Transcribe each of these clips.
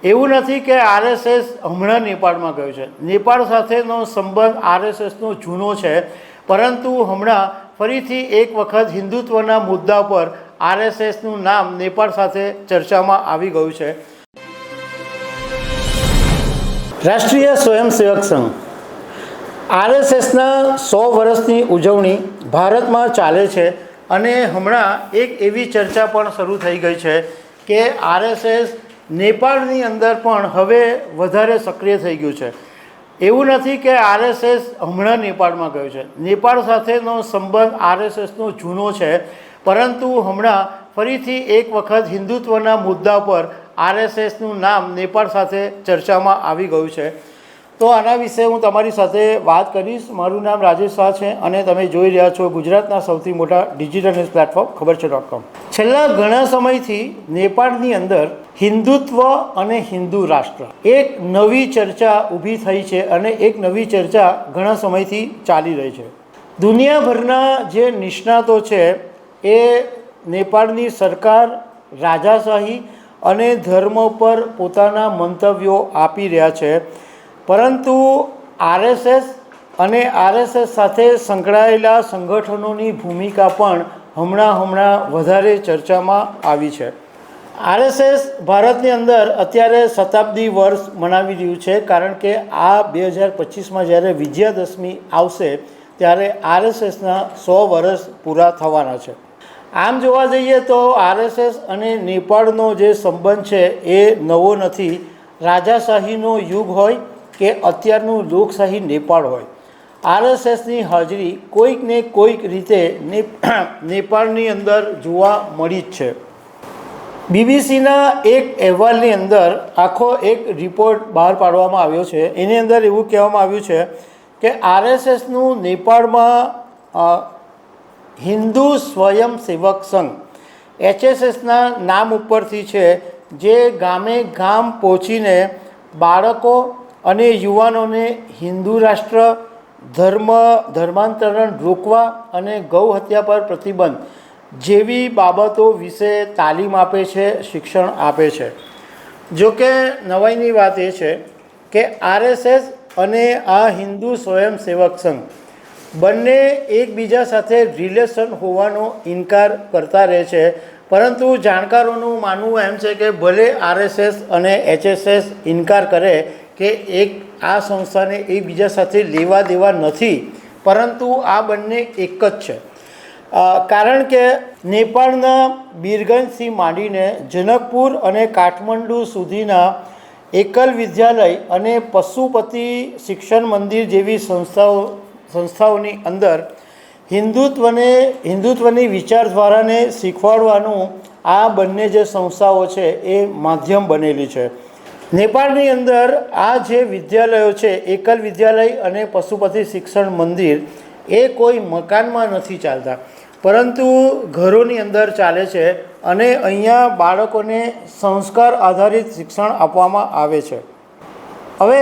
એવું નથી કે આરએસએસ હમણાં નેપાળમાં ગયું છે. નેપાળ સાથેનો સંબંધ આરએસએસનો જૂનો છે, પરંતુ હમણાં ફરીથી એક વખત હિન્દુત્વના મુદ્દા પર આરએસએસનું નામ નેપાળ સાથે ચર્ચામાં આવી ગયું છે. રાષ્ટ્રીય સ્વયંસેવક સંઘ આરએસએસના 100 વર્ષની ઉજવણી ભારતમાં ચાલે છે અને હમણાં એક એવી ચર્ચા પણ શરૂ થઈ ગઈ છે કે આરએસએસ નેપાળની અંદર પણ હવે વધારે સક્રિય થઈ ગયું છે. એવું નથી કે આરએસએસ હમણાં નેપાળમાં ગયું છે. નેપાળ સાથેનો સંબંધ આરએસએસનો જૂનો છે, પરંતુ હમણાં ફરીથી એક વખત હિન્દુત્વના મુદ્દા પર આરએસએસનું નામ નેપાળ સાથે ચર્ચામાં આવી ગયું છે. તો આના વિશે હું તમારી સાથે વાત કરીશ. મારું નામ રાજેશ શાહ છે અને તમે જોઈ રહ્યા છો ગુજરાતના સૌથી મોટા ડિજિટલ ન્યૂઝ પ્લેટફોર્મ ખબરછે.com. છેલ્લા ઘણા સમયથી નેપાળની અંદર હિન્દુત્વ અને હિન્દુ રાષ્ટ્ર એક નવી ચર્ચા ઊભી થઈ છે અને એક નવી ચર્ચા ઘણા સમયથી ચાલી રહી છે. દુનિયાભરના જે નિષ્ણાતો છે એ નેપાળની સરકાર, રાજાશાહી અને ધર્મ પર પોતાના મંતવ્યો આપી રહ્યા છે, પરંતુ આરએસએસ અને આરએસએસ સાથે સંકળાયેલા સંગઠનોની ભૂમિકા પણ હમણાં વધારે ચર્ચામાં આવી છે. આરએસએસ ભારતની અંદર અત્યારે શતાબ્દી વર્ષ મનાવી રહ્યું છે, કારણ કે આ 2025માં જ્યારે વિજયાદશમી આવશે ત્યારે આરએસએસના 100 વર્ષ પૂરા થવાના છે. આમ જોવા જઈએ તો આરએસએસ અને નેપાળનો જે સંબંધ છે એ નવો નથી. રાજાશાહીનો યુગ હોય કે અત્યારનું લોકશાહી નેપાળ હોય, આરએસએસની હાજરી કોઈક ને કોઈક રીતે નેપાળની અંદર જોવા મળી જ છે. બીબીસીના એક અહેવાલની અંદર આખો એક રિપોર્ટ બહાર પાડવામાં આવ્યો છે. એની અંદર એવું કહેવામાં આવ્યું છે કે આરએસએસનું નેપાળમાં હિન્દુ સ્વયંસેવક સંઘ એચએસએસના નામ ઉપરથી છે, જે ગામે ગામ પહોંચીને બાળકો અને યુવાનોને હિન્દુ રાષ્ટ્ર, ધર્માંતરણ રોકવા અને ગૌ હત્યા પર પ્રતિબંધ જેવી બાબતો વિશે તાલીમ આપે છે, શિક્ષણ આપે છે. જોકે નવાઈની વાત એ છે કે આરએસએસ અને આ હિન્દુ સ્વયંસેવક સંઘ બંને એકબીજા સાથે રિલેશન હોવાનો ઇનકાર કરતા રહે છે, પરંતુ જાણકારોનું માનવું એમ છે કે ભલે આરએસએસ અને એચએસએસ ઇનકાર કરે કે આ સંસ્થાને એકબીજા સાથે લેવા દેવા નથી, પરંતુ આ બંને એક જ છે. કારણ કે નેપાળના બીરગંજથી માંડીને જનકપુર અને કાઠમંડુ સુધીના એકલ વિદ્યાલય અને પશુપતિ શિક્ષણ મંદિર જેવી સંસ્થાઓની અંદર હિન્દુત્વની વિચારધારાને શીખવાડવાનું આ બંને જે સંસ્થાઓ છે એ માધ્યમ બનેલી છે. નેપાળની અંદર આ જે વિદ્યાલયો છે, એકલ વિદ્યાલય અને પશુપતિ શિક્ષણ મંદિર, એ કોઈ મકાનમાં નથી ચાલતા, પરંતુ ઘરોની અંદર ચાલે છે અને અહીંયા બાળકોને સંસ્કાર આધારિત શિક્ષણ આપવામાં આવે છે. હવે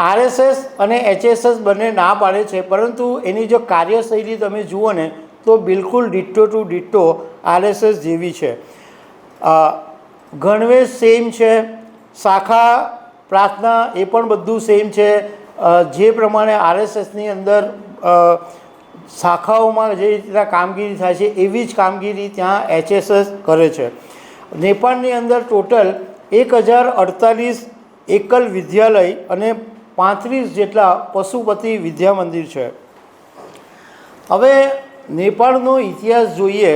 આરએસએસ અને એચએસએસ બંને ના પાડે છે, પરંતુ એની જો કાર્યશૈલી તમે જુઓ ને તો બિલકુલ ડિટ્ટો ટુ ડિટ્ટો આરએસએસ જેવી છે. ગણવેશ સેમ છે, શાખા પ્રાર્થના એ પણ બધું સેમ છે. જે પ્રમાણે આરએસએસની અંદર શાખાઓમાં જે રીતના કામગીરી થાય છે એવી જ કામગીરી ત્યાં એચએસએસ કરે છે. નેપાળની અંદર ટોટલ 1048 એકલ વિદ્યાલય અને 35 જેટલા પશુપતિ વિદ્યા મંદિર છે. હવે નેપાળનો ઇતિહાસ જોઈએ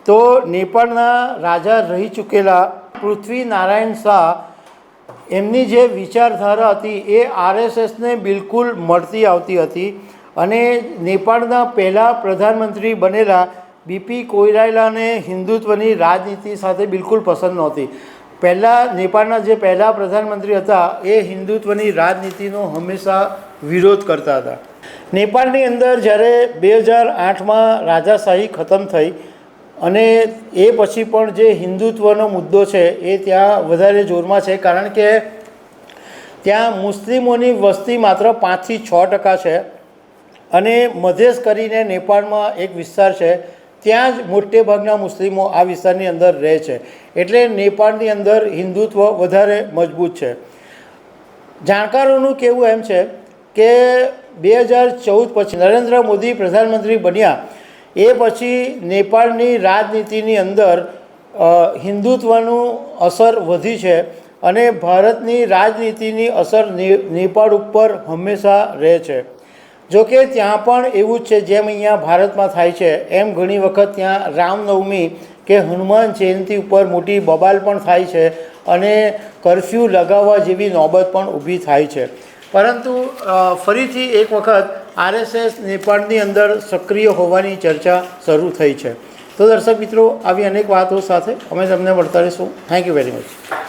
તો નેપાળના રાજા રહી ચૂકેલા પૃથ્વીનારાયણ શાહ, એમની જે વિચારધારા હતી એ આરએસએસને બિલકુલ મળતી આવતી હતી અને નેપાળના પહેલાં પ્રધાનમંત્રી બનેલા બીપી કોઈરાલાને હિન્દુત્વની રાજનીતિ સાથે બિલકુલ પસંદ નહોતી. નેપાળના જે પહેલાં પ્રધાનમંત્રી હતા એ હિન્દુત્વની રાજનીતિનો હંમેશા વિરોધ કરતા હતા. નેપાળની અંદર જ્યારે 2008માં રાજાશાહી ખતમ થઈ અને એ પછી પણ જે હિન્દુત્વનો મુદ્દો છે એ ત્યાં વધારે જોરમાં છે, કારણ કે ત્યાં મુસ્લિમોની વસ્તી માત્ર 5 થી 6% છે અને મધેશ કરીને નેપાળમાં એક વિસ્તાર છે ત્યાં જ મોટે ભાગના મુસ્લિમો આ વિસ્તારની અંદર રહે છે. એટલે નેપાળની અંદર હિન્દુત્વ વધારે મજબૂત છે. જાણકારોનું કહેવું એમ છે કે 2014 પછી નરેન્દ્ર મોદી પ્રધાનમંત્રી બન્યા એ પછી નેપાળની રાજનીતિની અંદર હિન્દુત્વનું અસર વધી છે અને ભારતની રાજનીતિની અસર નેપાળ ઉપર હંમેશા રહે છે. જોકે ત્યાં પણ એવું જ છે જેમ અહીંયા ભારતમાં થાય છે એમ ઘણી વખત ત્યાં રામનવમી કે હનુમાન જયંતિ ઉપર મોટી બબાલ પણ થાય છે અને કરફ્યુ લગાવવા જેવી નોબત પણ ઊભી થાય છે. પરંતુ ફરીથી એક વખત આરએસએસ નેપાળની અંદર સક્રિય હોવાની ચર્ચા શરૂ થઈ છે. તો દર્શક મિત્રો, આવી અનેક વાતો સાથે અમે તમને મળતા રહીશું. Thank you very much.